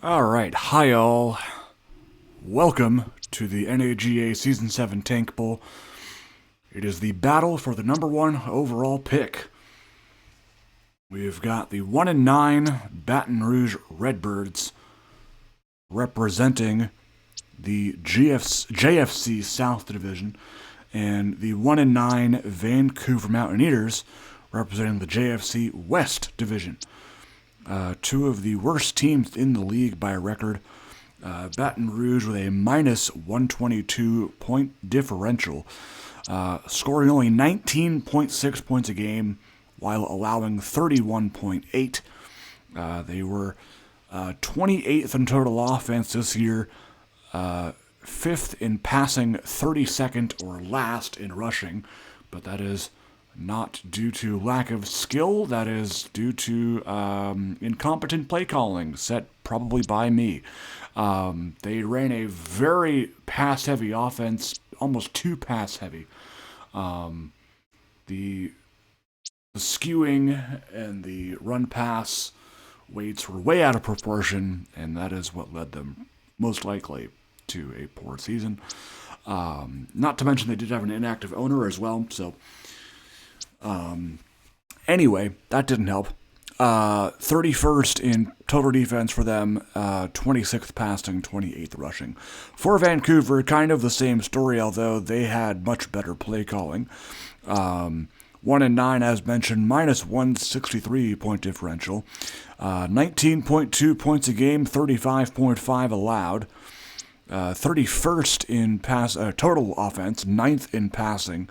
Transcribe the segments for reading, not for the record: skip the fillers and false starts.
Alright, hi all. Welcome to the NAGA Season 7 Tank Bowl. It is the battle for the number 1 overall pick. We've got the 1-9 Baton Rouge Redbirds representing the JFC South Division, and the 1-9 Vancouver Mountaineers representing the JFC West Division. Two of the worst teams in the league by a record. Baton Rouge with a minus 122 point differential, scoring only 19.6 points a game while allowing 31.8. They were 28th in total offense this year, 5th in passing, 32nd or last in rushing, but that is not due to lack of skill. That is due to incompetent play calling, set probably by me. They ran a very pass-heavy offense, almost too pass-heavy. The skewing and the run-pass weights were way out of proportion, and that is what led them most likely to a poor season. Not to mention they did have an inactive owner as well, so anyway, that didn't help. 31st in total defense for them, 26th passing, 28th rushing. For Vancouver, kind of the same story, although they had much better play calling. 1-9, as mentioned, minus 163 point differential, 19.2 points a game, 35.5 allowed. 31st in total offense, 9th in passing,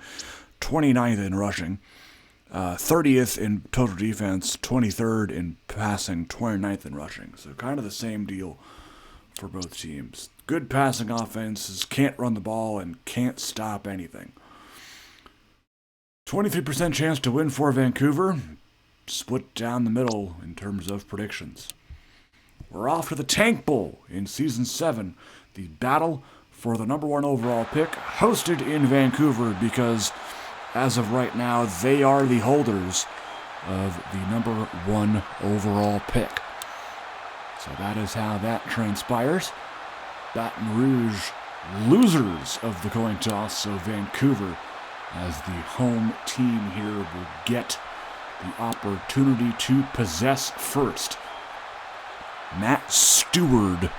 29th in rushing, 30th in total defense, 23rd in passing, 29th in rushing. So kind of the same deal for both teams. Good passing offenses, can't run the ball, and can't stop anything. 23% chance to win for Vancouver, split down the middle in terms of predictions. We're off to the Tank Bowl in Season 7, the battle for the number 1 overall pick, hosted in Vancouver because, as of right now, they are the holders of the number 1 overall pick. So that is how that transpires. Baton Rouge, losers of the coin toss, so Vancouver, as the home team here, will get the opportunity to possess first. Matt Stewart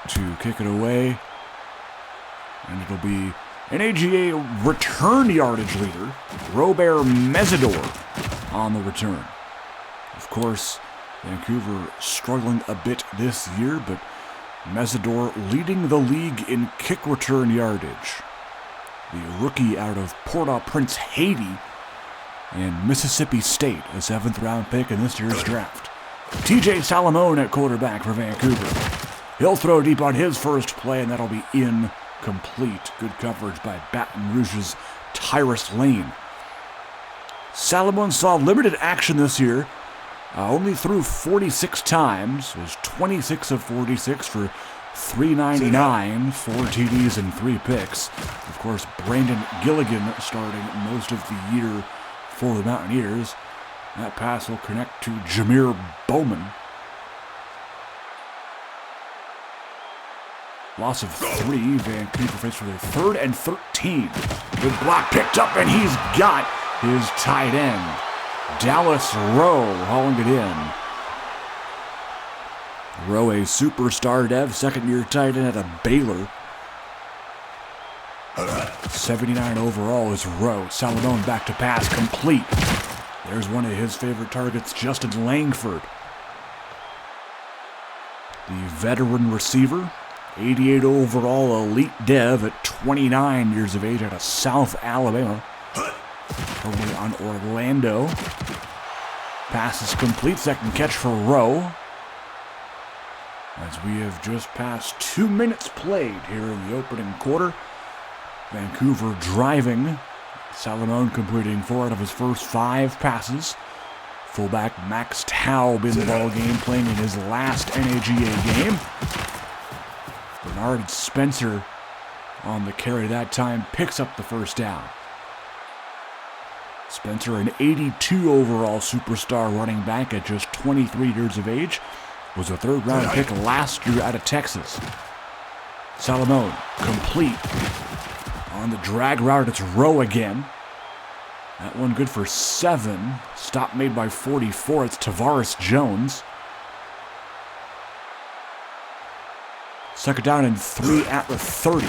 to kick it away, and it'll be NAGA return yardage leader, Robert Mesidor, on the return. Of course, Vancouver struggling a bit this year, but Mesidor leading the league in kick return yardage. The rookie out of Port-au-Prince, Haiti, and Mississippi State, a 7th round pick in this year's draft. TJ Salomon at quarterback for Vancouver. He'll throw deep on his first play, and that'll be incomplete. Good coverage by Baton Rouge's Tyrus Lane. Salomon saw limited action this year. Only threw 46 times. Was 26 of 46 for 399, 4 TDs and 3 picks. Of course, Brandon Gilligan starting most of the year for the Mountaineers. That pass will connect to Jameer Bowman. Loss of 3. Vancouver faced for their 3rd and 13. Good block picked up, and he's got his tight end. Dallas Rowe hauling it in. Rowe, a superstar dev, 2nd-year tight end at Baylor. 79 overall is Rowe. Salomon back to pass, complete. There's one of his favorite targets, Justin Langford. The veteran receiver, 88 overall elite dev at 29 years of age out of South Alabama. Totally on Orlando. Pass is complete, 2nd catch for Rowe. As we have just passed 2 minutes played here in the opening quarter. Vancouver driving. Salomon completing 4 out of his first 5 passes. Fullback Max Taub in the ballgame, playing in his last NAGA game. Bernard Spencer on the carry that time picks up the first down. Spencer, an 82 overall superstar running back at just 23 years of age. was a third-round pick last year out of Texas. Salamone, complete on the drag route. It's Rowe again. That one good for 7. Stop made by 44. It's Tavares Jones. Second down and 3 at the 30.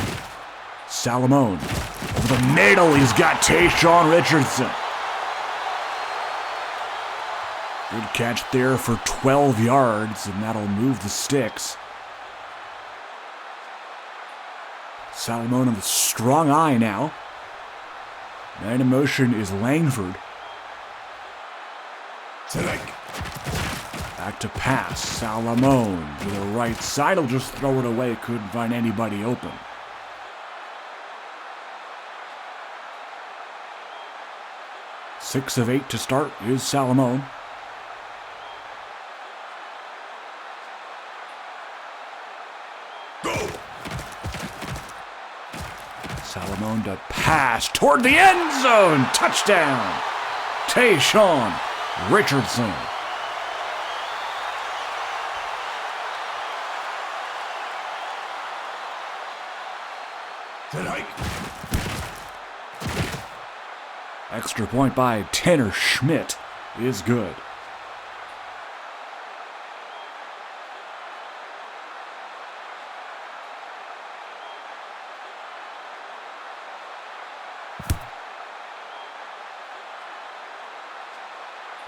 Salamone over the middle. He's got Tayshaun Richardson. Good catch there for 12 yards, and that'll move the sticks. Salamone on the strong eye now. Man in motion is Langford. Back to pass. Salamone to the right side. He'll just throw it away. Couldn't find anybody open. Six of 8 to start is Salamone. Salamone to pass toward the end zone. Touchdown. Tayshaun Richardson. Extra point by Tanner Schmidt is good.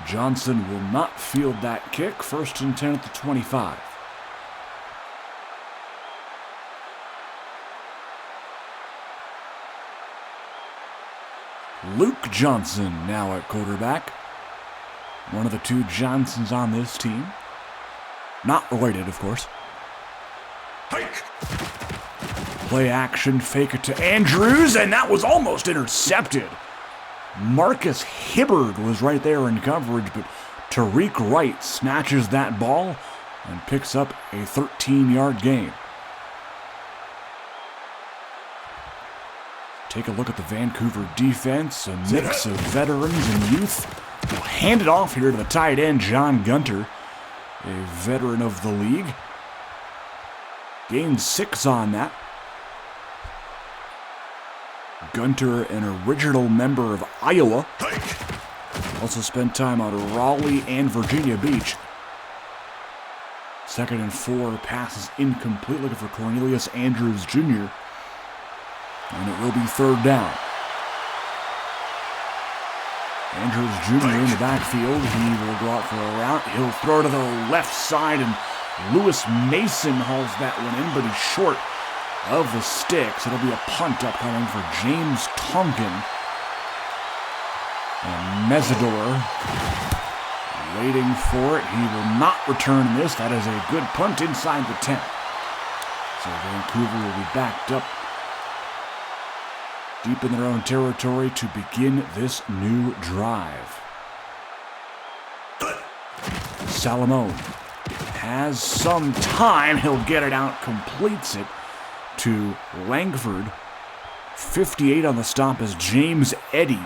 Johnson will not field that kick. 1st and 10 at the 25. Luke Johnson now at quarterback. One of the 2 Johnsons on this team. Not related, of course. Hike. Play action, fake it to Andrews, and that was almost intercepted. Marcus Hibbard was right there in coverage, but Tariq Wright snatches that ball and picks up a 13-yard gain. Take a look at the Vancouver defense, a mix of veterans and youth. We'll hand it off here to the tight end, John Gunter, a veteran of the league. Gained 6 on that. Gunter, an original member of Iowa. Also spent time on Raleigh and Virginia Beach. 2nd and 4, passes incomplete, looking for Cornelius Andrews Jr. And it will be 3rd down. Andrews Jr. in the backfield. He will go out for a route. He'll throw to the left side, and Lewis Mason hauls that one in, but he's short of the sticks. It'll be a punt upcoming for James Tonkin. And Mesidor waiting for it. He will not return this. That is a good punt inside the 10. So Vancouver will be backed up deep in their own territory to begin this new drive. Salamone has some time. He'll get it out, completes it to Langford. 58 on the stop is James Eddy,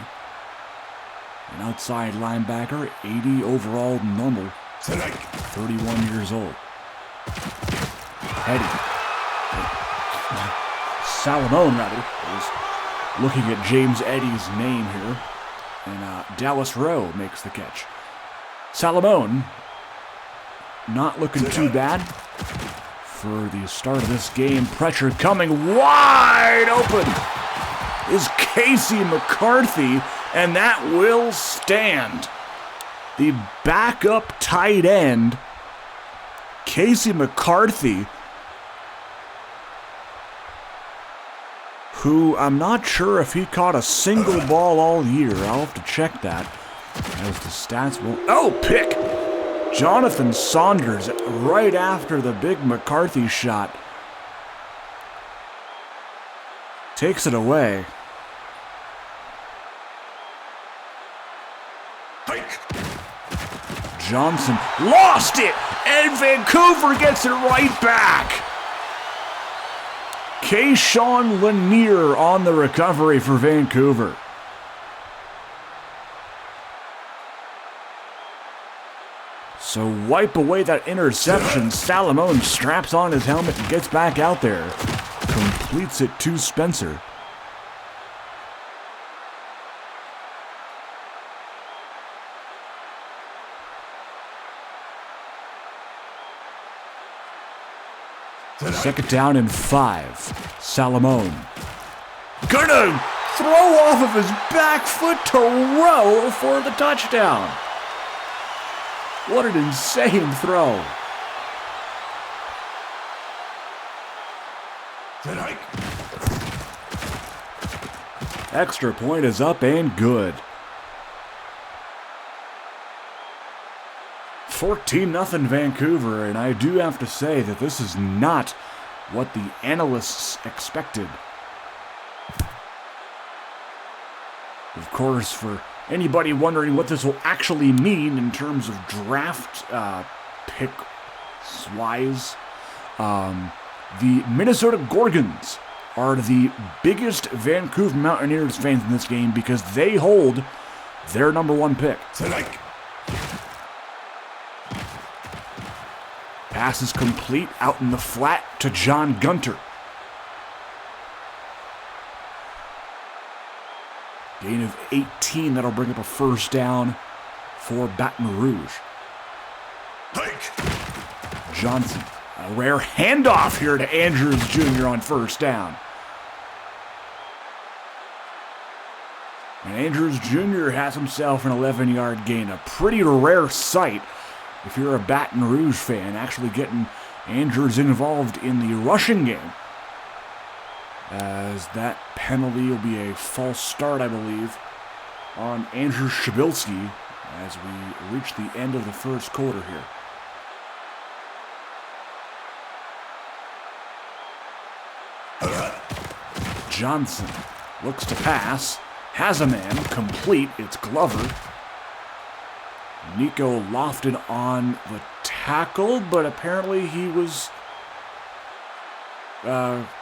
an outside linebacker, 80 overall normal, 31 years old. Salamone, rather, is looking at James Eddy's name here, and Dallas Rowe makes the catch. Salamone, not looking too bad for the start of this game. Pressure coming wide open is Casey McCarthy, and that will stand. The backup tight end, Casey McCarthy, who I'm not sure if he caught a single ball all year. I'll have to check that as the stats will. Oh, pick! Jonathan Saunders right after the big McCarthy shot takes it away. Johnson lost it, and Vancouver gets it right back. Kayshawn Lanier on the recovery for Vancouver. So wipe away that interception. Salomon straps on his helmet and gets back out there. Completes it to Spencer. Second down and 5. Salomon gonna throw off of his back foot to Rowe for the touchdown. What an insane throw. Extra point is up and good. 14-0 Vancouver, and I do have to say that this is not what the analysts expected. Of course, for anybody wondering what this will actually mean in terms of draft pick-wise, the Minnesota Gorgons are the biggest Vancouver Mountaineers fans in this game because they hold their number 1 pick. Pass is complete out in the flat to John Gunter. Gain of 18, that'll bring up a first down for Baton Rouge. Johnson, a rare handoff here to Andrews Jr. on first down. And Andrews Jr. has himself an 11-yard gain, a pretty rare sight if you're a Baton Rouge fan, actually getting Andrews involved in the rushing game. As that penalty will be a false start, I believe, on Andrew Shabilsky as we reach the end of the first quarter here. Johnson looks to pass, has a man, complete, it's Glover. Nico lofted on the tackle, but apparently he was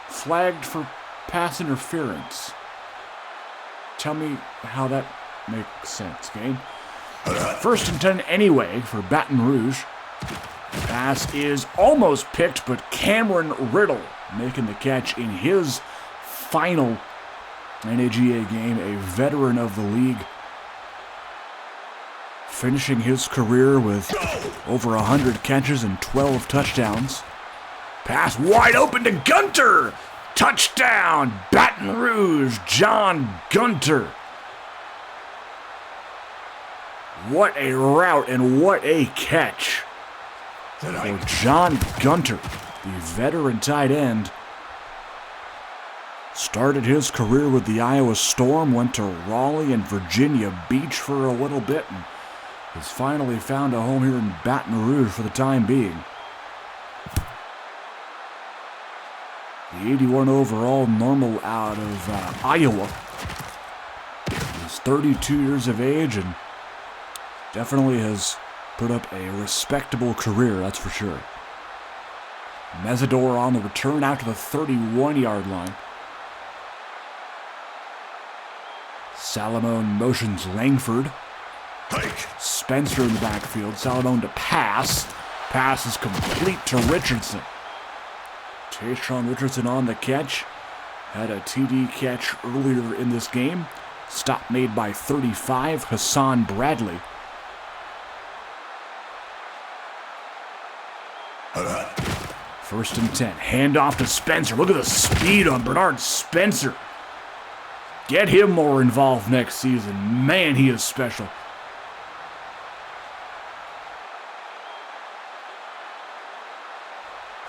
flagged for pass interference. Tell me how that makes sense, game. First and 10 anyway for Baton Rouge. Pass is almost picked, but Cameron Riddle making the catch in his final NAGA game, a veteran of the league. Finishing his career with over 100 catches and 12 touchdowns. Pass wide open to Gunter. Touchdown, Baton Rouge, John Gunter. What a route and what a catch for John Gunter, the veteran tight end. Started his career with the Iowa Storm, went to Raleigh and Virginia Beach for a little bit, and has finally found a home here in Baton Rouge for the time being. The 81 overall normal out of Iowa. He's 32 years of age and definitely has put up a respectable career, that's for sure. Mesidor on the return out to the 31-yard line. Salomon motions Langford. Spencer in the backfield. Salomon to pass. Pass is complete to Richardson. Tayshaun Richardson on the catch. Had a TD catch earlier in this game. Stop made by 35, Hassan Bradley. First and 10. Handoff to Spencer. Look at the speed on Bernard Spencer. Get him more involved next season. Man, he is special.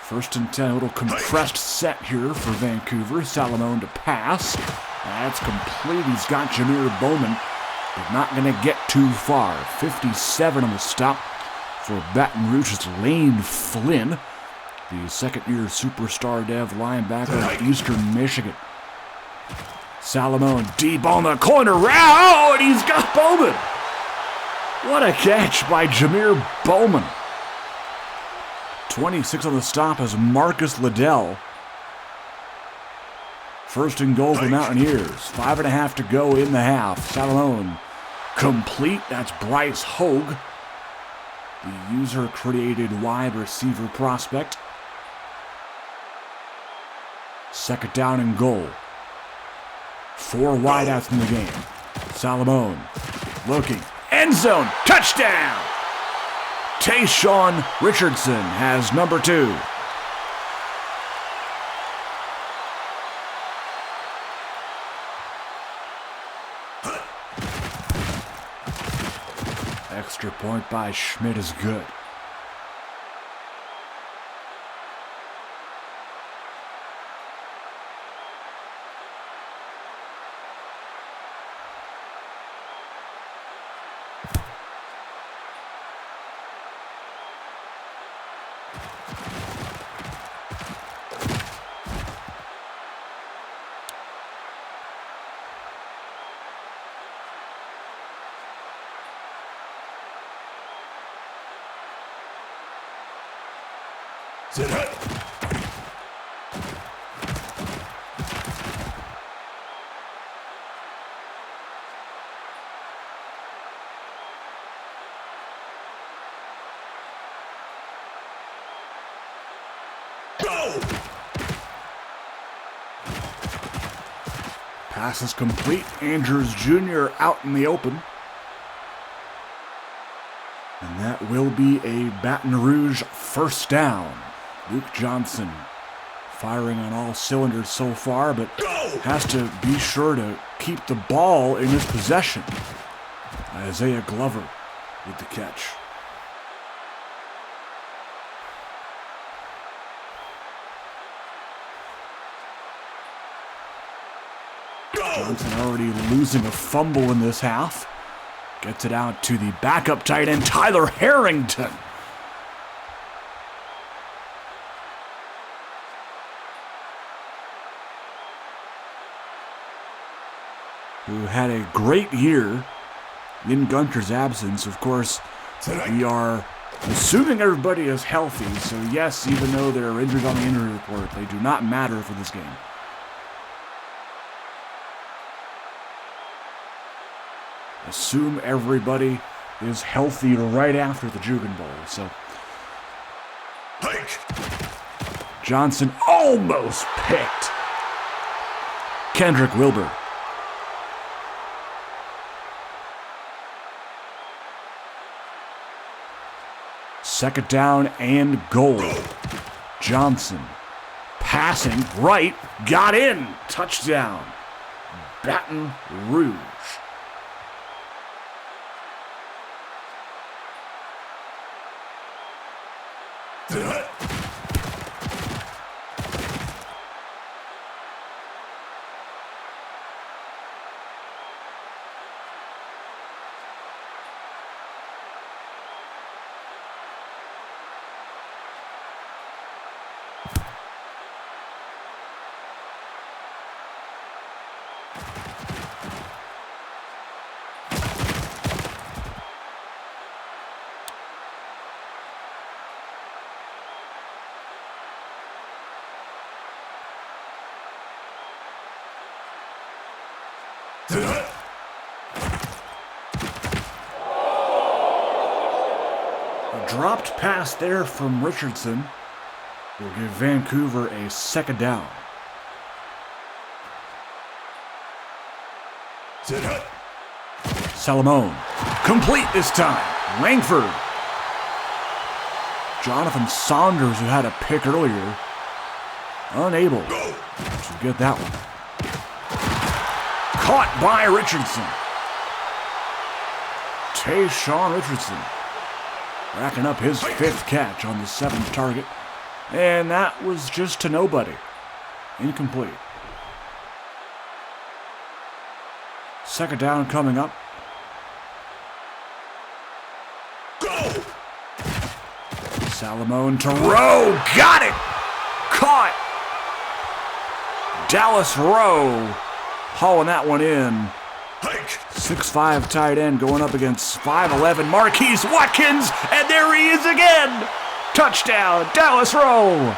First and 10, a little compressed set here for Vancouver. Salomon to pass. That's complete. He's got Jameer Bowman, but not going to get too far. 57 on the stop for Baton Rouge's Lane Flynn, the second-year superstar dev linebacker of Eastern Michigan. Salomon deep on the corner. Oh, and he's got Bowman. What a catch by Jameer Bowman. 26 on the stop as Marcus Liddell. First and goal for Mountaineers. 5.5 to go in the half. Salomon complete. That's Bryce Hogue. the user-created wide receiver prospect. 2nd down and goal. 4 wideouts in the game. Salomon looking. End zone. Touchdown! Tayshaun Richardson has number 2. Extra point by Schmidt is good. Sit up. Go! Pass is complete. Andrews Jr. out in the open. And that will be a Baton Rouge first down. Luke Johnson firing on all cylinders so far, but has to be sure to keep the ball in his possession. Isaiah Glover with the catch. Johnson already losing a fumble in this half. Gets it out to the backup tight end, Tyler Harrington. Who had a great year in Gunter's absence. Of course, we are assuming everybody is healthy, so yes, even though there are injuries on the injury report, they do not matter for this game. Assume everybody is healthy right after the Jugan Bowl, so. Hike. Johnson almost picked. Kendrick Wilbur. Second down and goal. Johnson passing right, got in. Touchdown. Baton Rouge. A dropped pass there from Richardson will give Vancouver a second down. Salomon, complete this time. Langford. Jonathan Saunders, who had a pick earlier, unable to get that one. Caught by Richardson. Tayshaun Richardson racking up his 5th catch on the 7th target. And that was just to nobody. Incomplete. Second down coming up. Go! Salomon to Rowe. Got it! Caught! Dallas Rowe hauling that one in. 6'5" tight end going up against 5'11" Marquise Watkins, and there he is again! Touchdown, Dallas Rowe!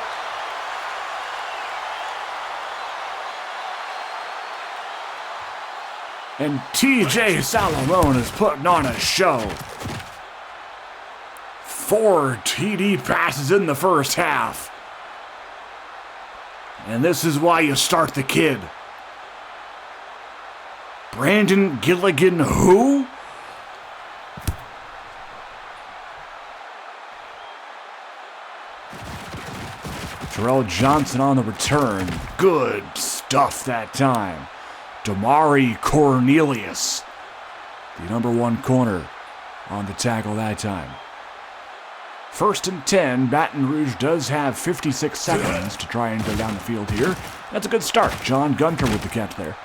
And TJ Salomon is putting on a show. 4 TD passes in the first half. And this is why you start the kid. Brandon Gilligan, who? Terrell Johnson on the return. Good stuff that time. Damari Cornelius, the number 1 corner, on the tackle that time. 1st and 10. Baton Rouge does have 56 seconds to try and go down the field here. That's a good start. John Gunter with the catch there.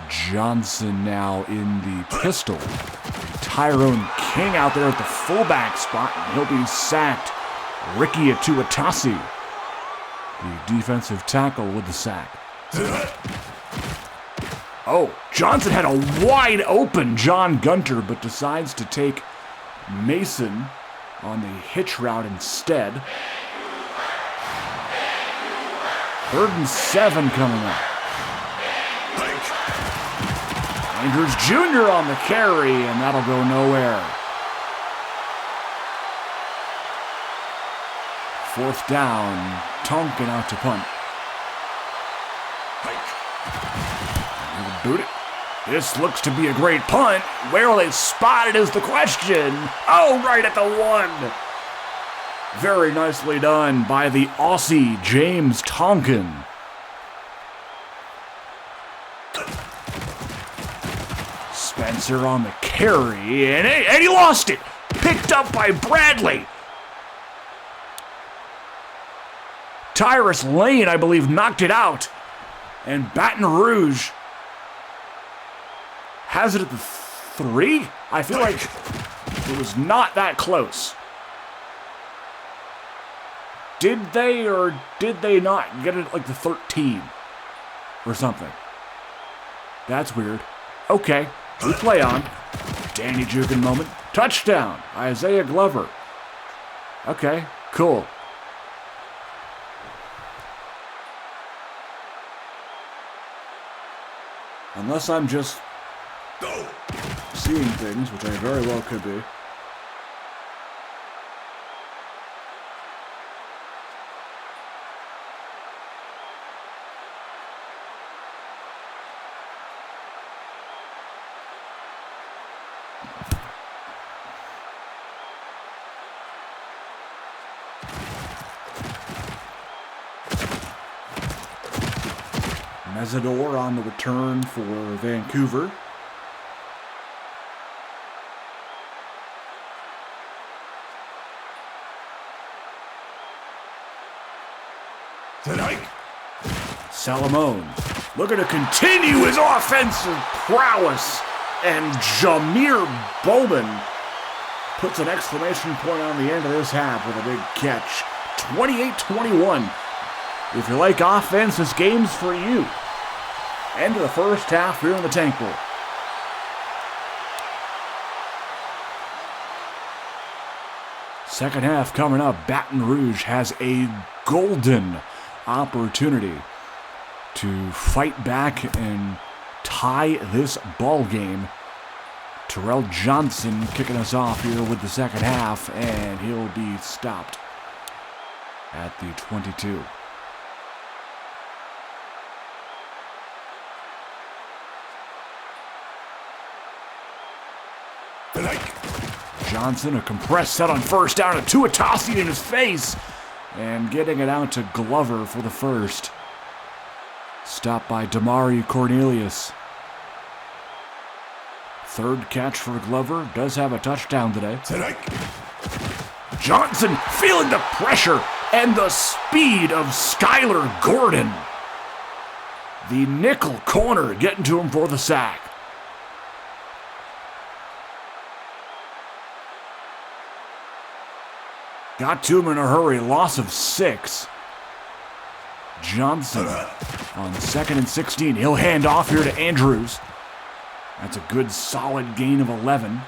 Johnson now in the pistol. Tyrone King out there at the fullback spot, and he'll be sacked. Ricky Atuatasi, the defensive tackle, with the sack. Oh, Johnson had a wide open John Gunter, but decides to take Mason on the hitch route instead. 3rd and 7 coming up. Andrews Jr. on the carry, and that'll go nowhere. 4th down, Tonkin out to punt. He'll boot it. This looks to be a great punt. Where will they spot it is the question. Oh, right at the 1. Very nicely done by the Aussie James Tonkin. Spencer on the carry, and he lost it. Picked up by Bradley. Tyrus Lane, I believe, knocked it out. And Baton Rouge has it at the 3? I feel like it was not that close. Did they or did they not get it at like the 13 or something? That's weird. Okay, we play on. Danny Jugan moment. Touchdown, Isaiah Glover. Okay, cool. Unless I'm just seeing things, which I very well could be. Mesidor on the return for Vancouver. Tonight. Salamone looking to continue his offensive prowess. And Jameer Bowman puts an exclamation point on the end of this half with a big catch. 28-21. If you like offense, this game's for you. End of the first half here in the Tank Bowl. Second half coming up. Baton Rouge has a golden opportunity to fight back and tie this ball game. Terrell Johnson kicking us off here with the second half, and he'll be stopped at the 22. Johnson, a compressed set on first down, a Tuatasi in his face, and getting it out to Glover for the first. Stopped by Damari Cornelius. Third catch for Glover, does have a touchdown today. Johnson feeling the pressure and the speed of Skylar Gordon. The nickel corner getting to him for the sack. Got to him in a hurry, loss of 6. Johnson on 2nd and 16. He'll hand off here to Andrews. That's a good solid gain of 11.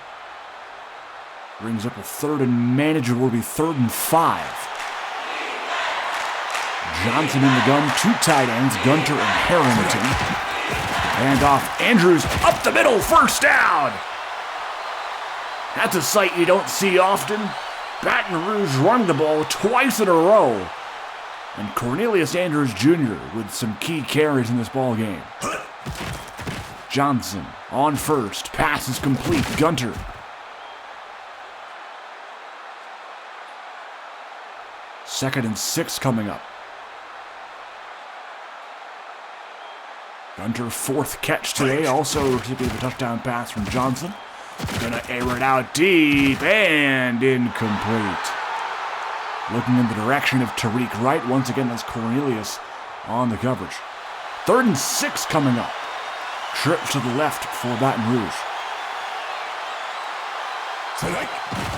Brings up a third and manageable, will be 3rd and 5. Johnson in the gun, two tight ends, Gunter and Harrington. Hand off, Andrews up the middle, first down. That's a sight you don't see often. Baton Rouge running the ball twice in a row. And Cornelius Andrews Jr. with some key carries in this ball game. Johnson on first, pass is complete, Gunter. Second and 6 coming up. Gunter, fourth catch today, also receiving a touchdown pass from Johnson. Gonna air it out deep and incomplete. Looking in the direction of Tariq Wright. Once again, that's Cornelius on the coverage. Third and 6 coming up. Trip to the left for Baton Rouge.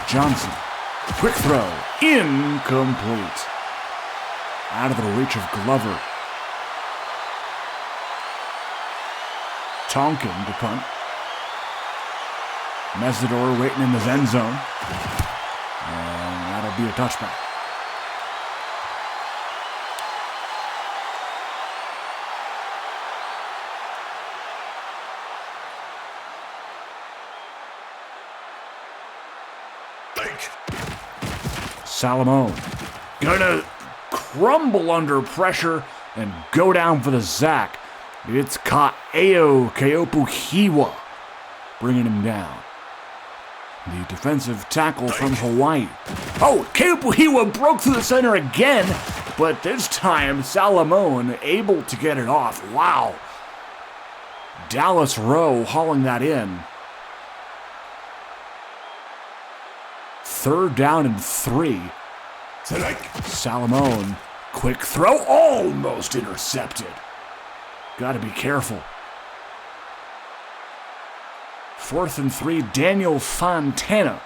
Johnson, quick throw, incomplete. Out of the reach of Glover. Tonkin to punt. Mesidor waiting in his end zone. And that'll be a touchback. Salamone gonna crumble under pressure and go down for the sack. It's Ka'eo Keopuhiwa bringing him down. The defensive tackle from Hawaii. Oh, Keopuhiwa broke through the center again, but this time Salamone able to get it off. Wow. Dallas Rowe hauling that in. Third down and 3. Salamone, quick throw, almost intercepted. Got to be careful. Fourth and 3, Daniel Fontana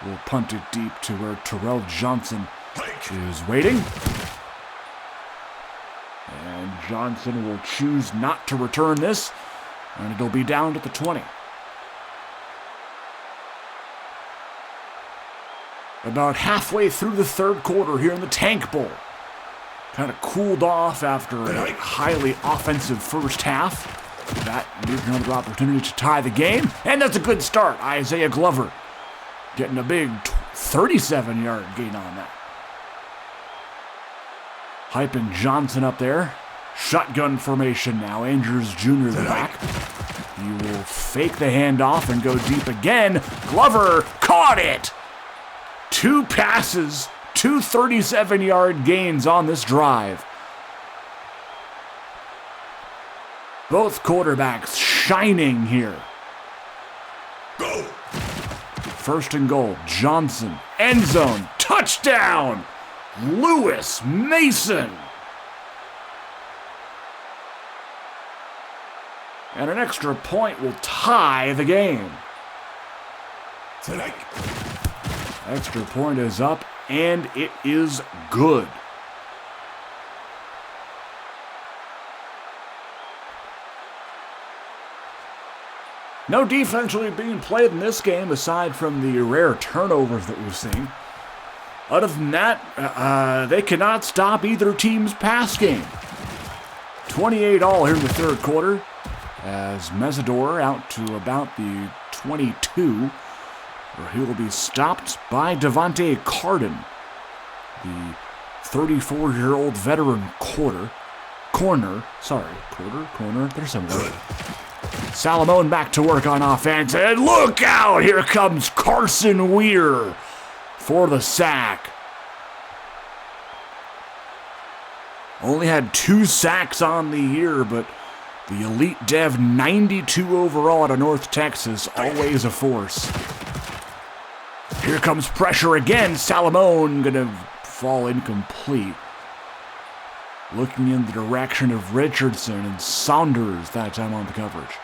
will punt it deep to where Terrell Johnson is waiting. And Johnson will choose not to return this, and it'll be down to the 20. About halfway through the third quarter here in the Tank Bowl. Kind of cooled off after a highly offensive first half. That needs another opportunity to tie the game. And that's a good start. Isaiah Glover getting a big 37-yard gain on that. Hyping Johnson up there. Shotgun formation now. Andrews Jr. the back. He will fake the handoff and go deep again. Glover caught it. 2 passes, 2 37-yard gains on this drive. Both quarterbacks shining here. Go! First and goal, Johnson, end zone, touchdown! Lewis Mason! And an extra point will tie the game. Extra point is up, and it is good. No defense really being played in this game aside from the rare turnovers that we've seen. Other than that, they cannot stop either team's pass game. 28-all here in the third quarter as Mesidor out to about the 22. Where he will be stopped by Devontae Carden, the 34-year-old veteran corner. There's some word. Salamone back to work on offense, and look out! Here comes Carson Weir for the sack. Only had 2 sacks on the year, but the elite dev 92 overall out of North Texas, always a force. Here comes pressure again. Salamone gonna fall incomplete. Looking in the direction of Richardson and Saunders that time on the coverage.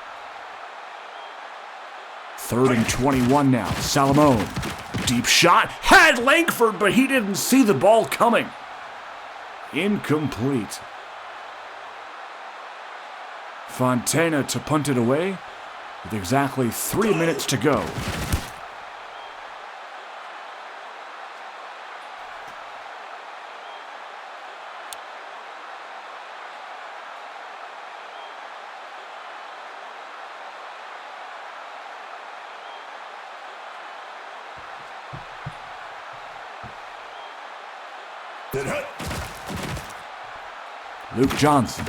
Third and 21 now. Salamone. Deep shot. Had Langford, but he didn't see the ball coming. Incomplete. Fontana to punt it away with exactly 3 minutes to go. Luke Johnson.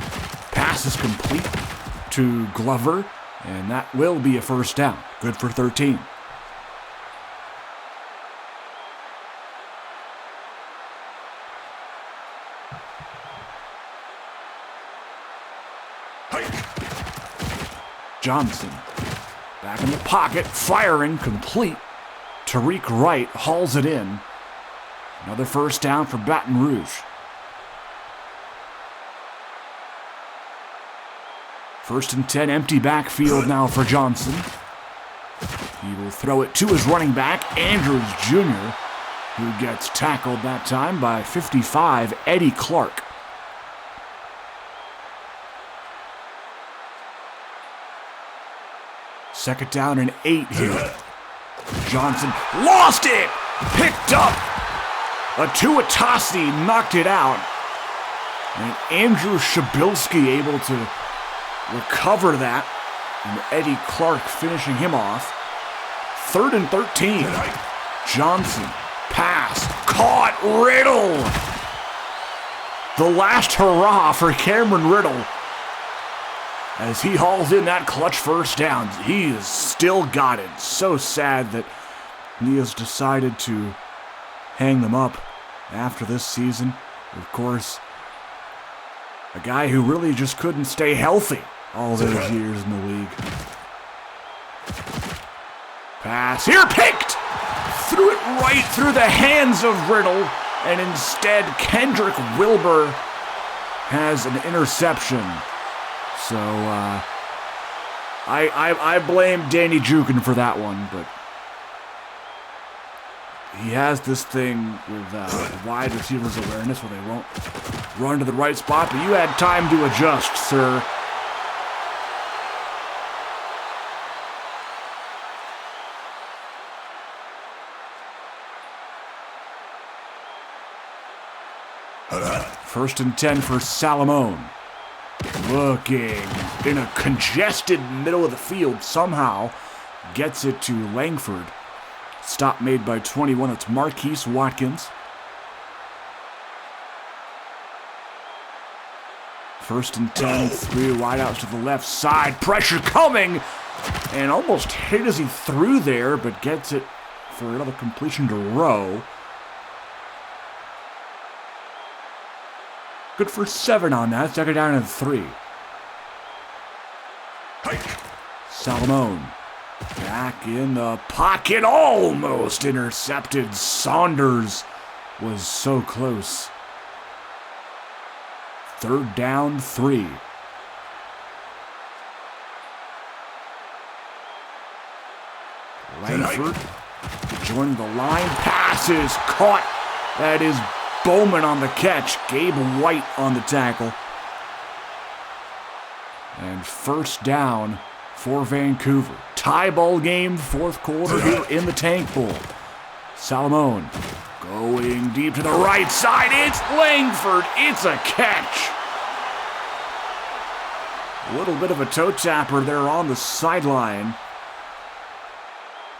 Pass is complete to Glover, and that will be a first down. Good for 13. Johnson. Back in the pocket, firing, complete. Tariq Wright hauls it in. Another first down for Baton Rouge. First and 10, empty backfield now for Johnson. He will throw it to his running back, Andrews Jr., who gets tackled that time by 55, Eddie Clark. Second down and 8 here. Johnson lost it! Picked up! Atuatasi knocked it out. And Andrew Shabilsky able to recover that, and Eddie Clark finishing him off. Third and 13. Johnson, pass, caught, Riddle. The last hurrah for Cameron Riddle as he hauls in that clutch first down. He has still got it. So sad that he has decided to hang them up after this season. Of course, a guy who really just couldn't stay healthy all those years in the league. Pass here, picked! Threw it right through the hands of Riddle, and instead Kendrick Wilbur has an interception. So I blame Danny Jukin for that one, but he has this thing with wide receivers awareness where they won't run to the right spot, but you had time to adjust, sir. First and 10 for Salamone. Looking in a congested middle of the field, somehow gets it to Langford. Stop made by 21. It's Marquise Watkins. First and 10, 3 wideouts to the left side. Pressure coming, and almost hit as he threw there, but gets it for another completion to Rowe. Good for 7 on that. Second down and 3. Salamone back in the pocket, almost intercepted. Saunders was so close. Third down, 3. Langford joining the line. Passes caught. That is Bowman on the catch. Gabe White on the tackle. And first down for Vancouver. Tie ball game, fourth quarter here in the Tank Bowl. Salamone going deep to the right side. It's Langford. It's a catch. A little bit of a toe tapper there on the sideline.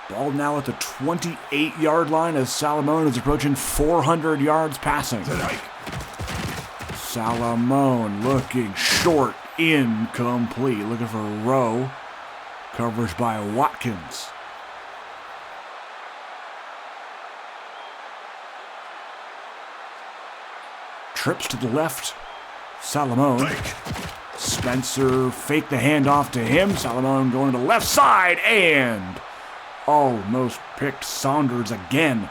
Ball now at the 28-yard line as Salamone is approaching 400 yards passing. Salamone looking short, incomplete. Looking for Rowe. Coverage by Watkins. Trips to the left. Salamone. Spencer faked the handoff to him. Salamone going to the left side and almost picked Saunders again.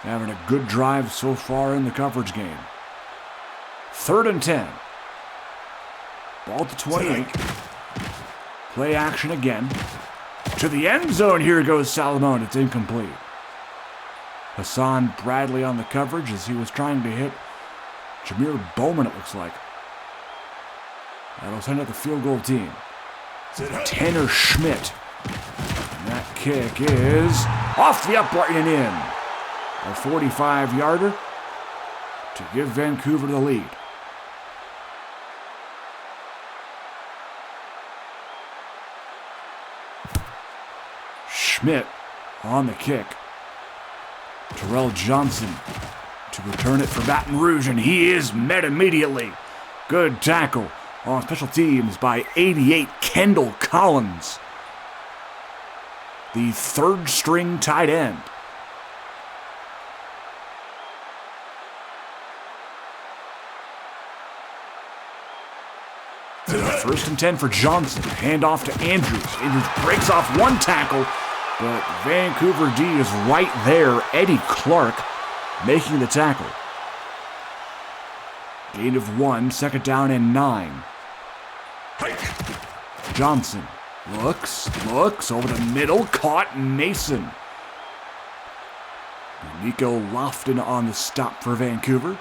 Having a good drive so far in the coverage game. Third and 10. Ball to 28. Play action again. To the end zone. Here goes Salamone. It's incomplete. Hassan Bradley on the coverage as he was trying to hit Jameer Bowman, it looks like. That'll send out the field goal team. Tanner Schmidt. And that kick is off the upright and in. A 45-yarder to give Vancouver the lead. Schmidt on the kick. Terrell Johnson to return it for Baton Rouge, and he is met immediately. Good tackle on special teams by 88 Kendall Collins, the third string tight end. First and 10 for Johnson. Hand off to Andrews. Andrews breaks off one tackle, but Vancouver D is right there. Eddie Clark making the tackle. Gain of 1, second down and 9. Johnson looks over the middle, caught Mason. Nico Lofton on the stop for Vancouver.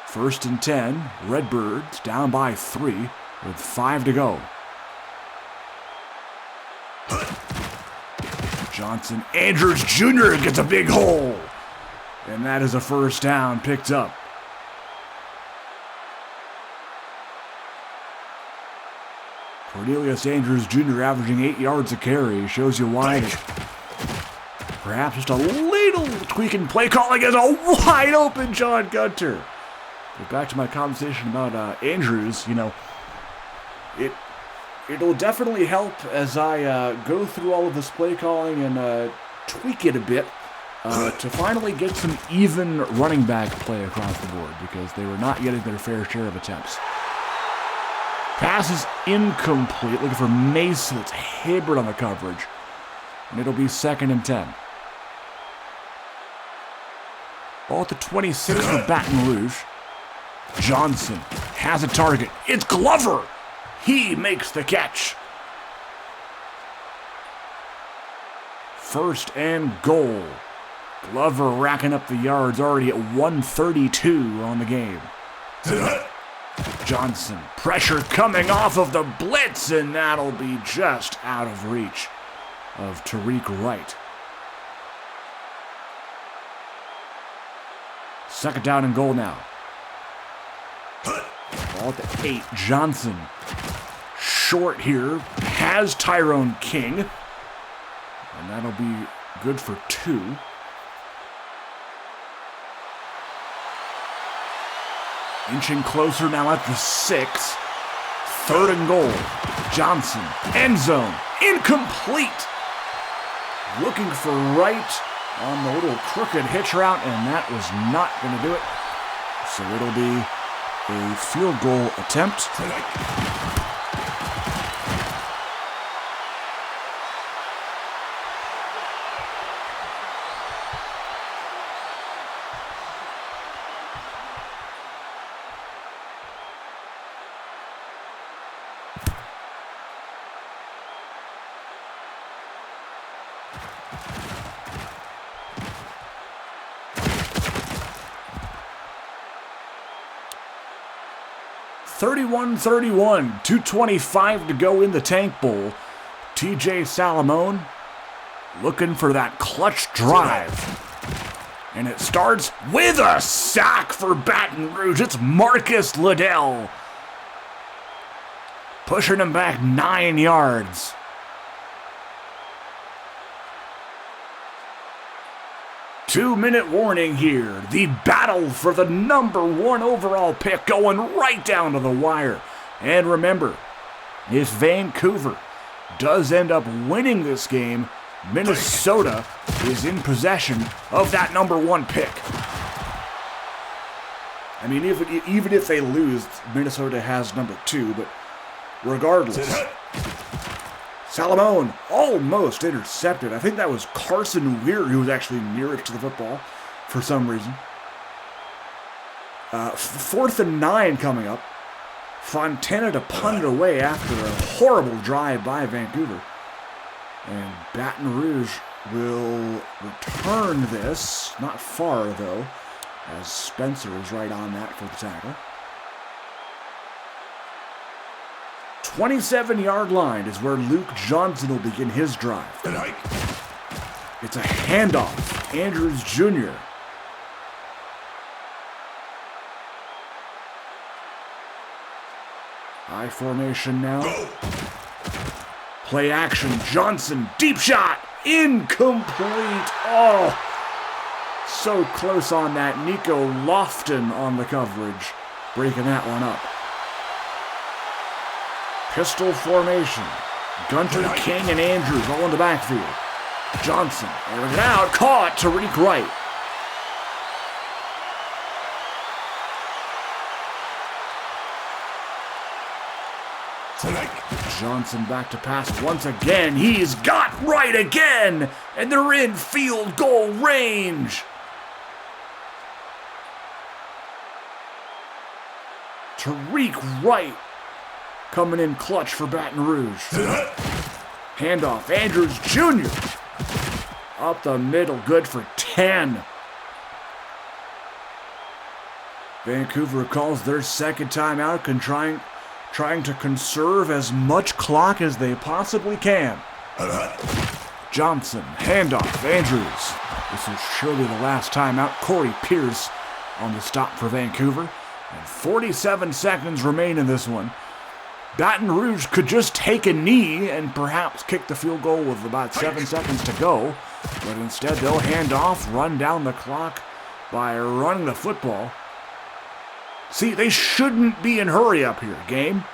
First and 10, Redbirds down by 3 with 5 to go. Johnson, Andrews Jr. gets a big hole. And that is a first down picked up. Cornelius Andrews Jr. averaging 8 yards a carry. Shows you why. Perhaps just a little tweak in play calling as a wide open John Gunter. But back to my conversation about Andrews, it'll definitely help as I go through all of this play calling and tweak it a bit to finally get some even running back play across the board, because they were not getting their fair share of attempts. Pass is incomplete, looking for Mason. It's Hibbert on the coverage, and it'll be second and 10. Ball at the 26 for Baton Rouge. Johnson has a target. It's Glover. He makes the catch. First and goal. Glover racking up the yards, already at 132 on the game. Johnson, pressure coming off of the blitz, and that'll be just out of reach of Tariq Wright. Second down and goal now. Ball at the 8. Johnson, short here, has Tyrone King, and that'll be good for 2. Inching closer now at the 6. Third and goal. Johnson, end zone, incomplete. Looking for Wright on the little crooked hitch route, and that was not going to do it. So it'll be a field goal attempt. (31-31), 2:25 to go in the Tank Bowl. TJ Salamone looking for that clutch drive. And it starts with a sack for Baton Rouge. It's Marcus Liddell pushing him back 9 yards. Two-minute warning here. The battle for the number 1 overall pick going right down to the wire. And remember, if Vancouver does end up winning this game, Minnesota is in possession of that number 1 pick. I mean, even if they lose, Minnesota has number 2, but regardless. Salamone almost intercepted. I think that was Carson Weir who was actually nearest to the football for some reason. 4th and 9 coming up. Fontana to punt it away after a horrible drive by Vancouver. And Baton Rouge will return this. Not far, though, as Spencer is right on that for the tackle. 27-yard line is where Luke Johnson will begin his drive. It's a handoff. Andrews Jr. I formation now. Play action. Johnson, deep shot. Incomplete. Oh, So close on that. Nico Lofton on the coverage, breaking that one up. Pistol formation. Gunter, King, and Andrews all in the backfield. Johnson airing it out, caught. Tariq Wright. Johnson back to pass once again. He's got Wright again, and they're in field goal range. Tariq Wright coming in clutch for Baton Rouge. Handoff, Andrews Jr. Up the middle, good for 10. Vancouver calls their second timeout and trying to conserve as much clock as they possibly can. Johnson, handoff, Andrews. This is surely the last timeout. Corey Pierce on the stop for Vancouver. And 47 seconds remain in this one. Baton Rouge could just take a knee and perhaps kick the field goal with about 7 seconds to go. But instead they'll hand off, run down the clock by running the football. See, they shouldn't be in hurry up here, game.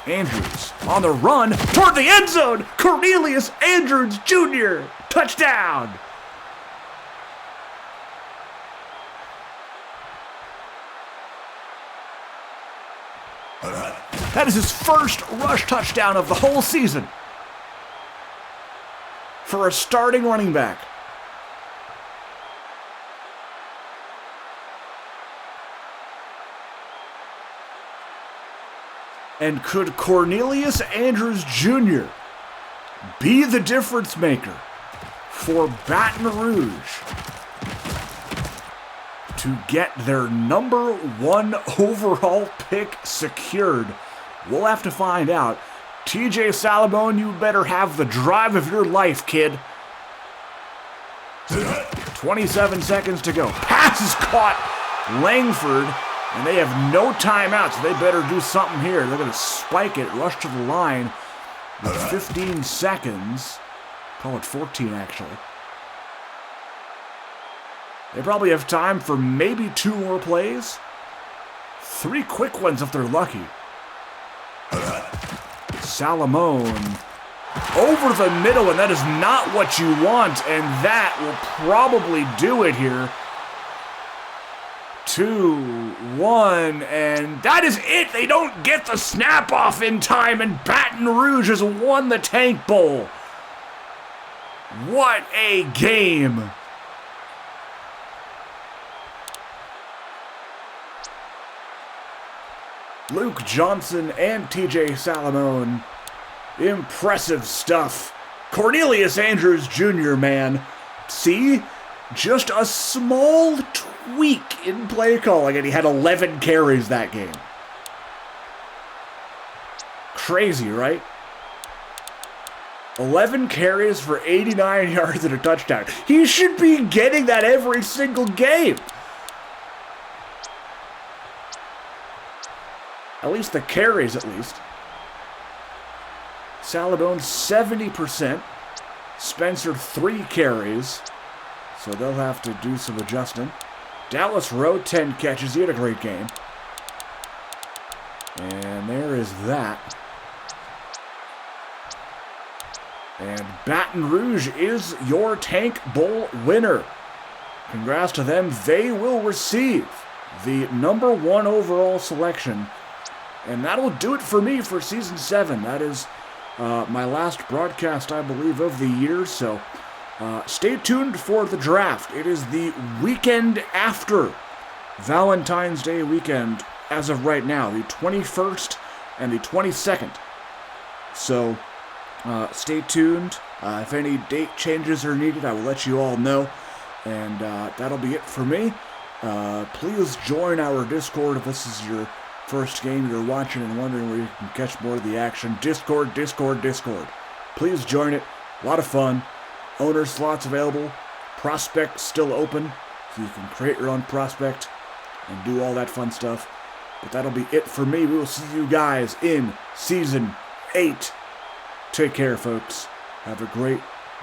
Andrews on the run toward the end zone. Cornelius Andrews Jr. Touchdown. That is his first rush touchdown of the whole season for a starting running back. And could Cornelius Andrews Jr. be the difference maker for Baton Rouge to get their number 1 overall pick secured? We'll have to find out. TJ Salamone, you better have the drive of your life, kid. 27 seconds to go. Pass is caught. Langford, and they have no timeouts. So they better do something here. They're going to spike it, rush to the line with 15 seconds. Call it 14, actually. They probably have time for maybe 2 more plays. 3 quick ones if they're lucky. Salamone over the middle, and that is not what you want, and that will probably do it here. 2, 1, and that is it. They don't get the snap off in time, and Baton Rouge has won the Tank Bowl. What a game. Luke Johnson and TJ Salamone. Impressive stuff. Cornelius Andrews Jr., man. See? Just a small tweak in play calling, and he had 11 carries that game. Crazy, right? 11 carries for 89 yards and a touchdown. He should be getting that every single game. At least the carries, at least. Salamone, 70%. Spencer, 3 carries. So they'll have to do some adjusting. Dallas Rowe, 10 catches. He had a great game. And there is that. And Baton Rouge is your Tank Bowl winner. Congrats to them. They will receive the number 1 overall selection. And that'll do it for me for Season 7. That is my last broadcast, I believe, of the year. So stay tuned for the draft. It is the weekend after Valentine's Day weekend as of right now, the 21st and the 22nd. So stay tuned. If any date changes are needed, I will let you all know. And that'll be it for me. Please join our Discord if this is your first game you're watching and wondering where you can catch more of the action. Discord. Please join it. A lot of fun. Owner slots available. Prospect still open, so you can create your own prospect and do all that fun stuff. But that'll be it for me. We will see you guys in Season 8. Take care, folks. Have a great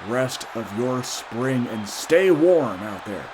rest of your spring and stay warm out there.